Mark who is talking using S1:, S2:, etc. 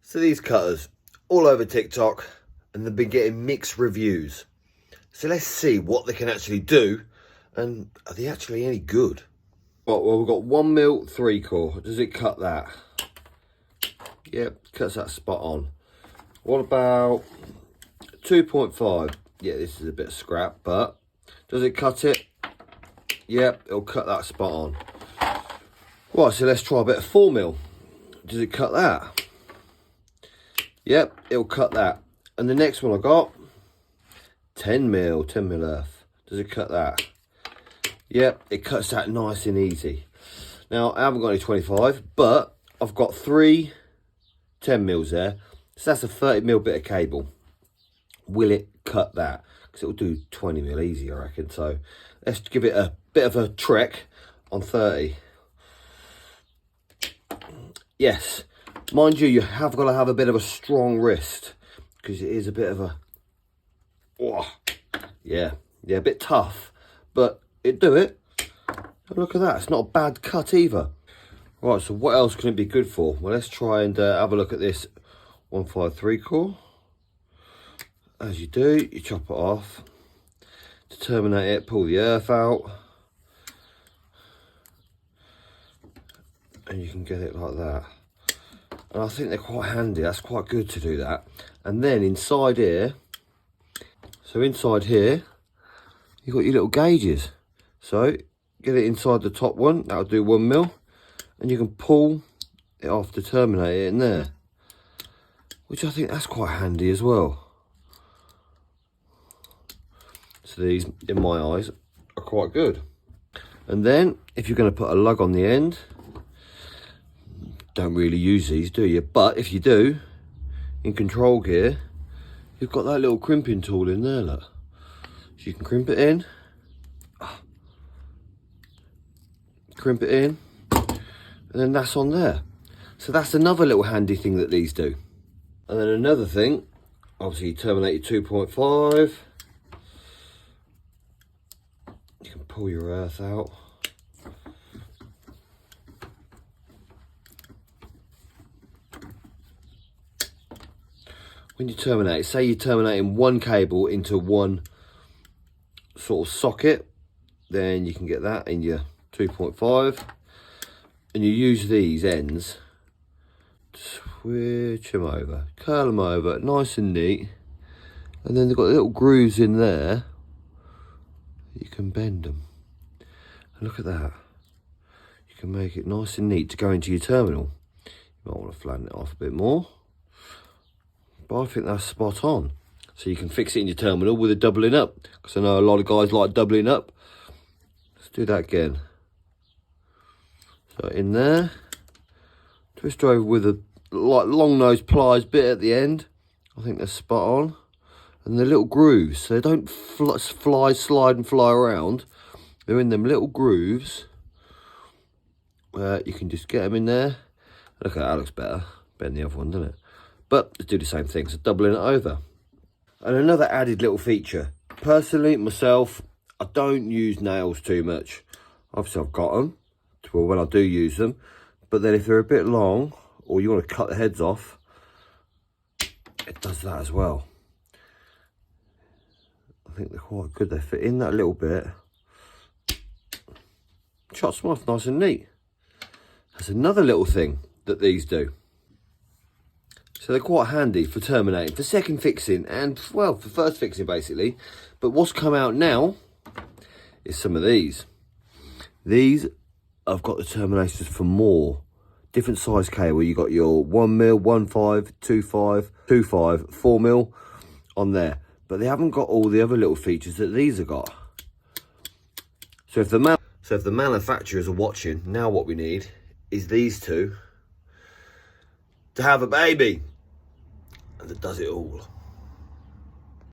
S1: So these cutters, all over TikTok, and they've been getting mixed reviews. So let's see what they can actually do, and are they actually any good? Right, well, we've got 1mm 3/4. Does it cut that? Yep, cuts that spot on. What about 2.5? Yeah, this is a bit of scrap, but does it cut it? Yep, it'll cut that spot on. Right, so let's try a bit of 4mm. Does it cut that? Yep, it'll cut that. And the next one I got, 10mm earth. Does it cut that? Yep, it cuts that nice and easy. Now, I haven't got any 25, but I've got 3 10mm there. So that's a 30mm bit of cable. Will it cut that? Because it'll do 20mm easy, I reckon. So let's give it a bit of a trek on 30. Yes, mind you, you have got to have a bit of a strong wrist, because it is a bit of a, oh, yeah, a bit tough, but it'd do it. And look at that, it's not a bad cut either. Right, so what else can it be good for? Well, let's try and have a look at this 1/5 3/4. As you do, you chop it off, to terminate it, pull the earth out, and you can get it like that. And I think they're quite handy. That's quite good to do that. And then inside here, so inside here, you've got your little gauges. So get it inside the top one, that'll do 1mm, and you can pull it off to terminate it in there, which I think that's quite handy as well. So these, in my eyes, are quite good. And then if you're going to put a lug on the end, don't really use these, do you? But if you do, in control gear, you've got that little crimping tool in there, look. So you can crimp it in, and then that's on there. So that's another little handy thing that these do. And then another thing, obviously you terminate your 2.5. You can pull your earth out. When you terminate, say you're terminating one cable into one sort of socket, then you can get that in your 2.5, and you use these ends, switch them over, curl them over, nice and neat, and then they've got little grooves in there, you can bend them, and look at that, you can make it nice and neat to go into your terminal. You might want to flatten it off a bit more, but I think that's spot on. So you can fix it in your terminal with a doubling up, because I know a lot of guys like doubling up. Let's do that again. So in there, twist over with a like long nose pliers bit at the end. I think they're spot on. And the little grooves, so they don't slide and fly around. They're in them little grooves where you can just get them in there. Look at that, looks better than the other one, doesn't it? But let's do the same thing, so doubling it over. And another added little feature. Personally, myself, I don't use nails too much. Obviously, I've got them, well, when I do use them. But then if they're a bit long, or you want to cut the heads off, it does that as well. I think they're quite good. They fit in that little bit. Chops them off nice and neat. That's another little thing that these do. So they're quite handy for terminating, for second fixing, and, well, for first fixing, basically. But what's come out now is some of these. These, I've got the terminations for more. Different size cable. You got your 1mm, 1/5, 2/5, 2/5, 4mm on there. But they haven't got all the other little features that these have got. So if the manufacturers are watching, now what we need is these two to have a baby. And that does it all.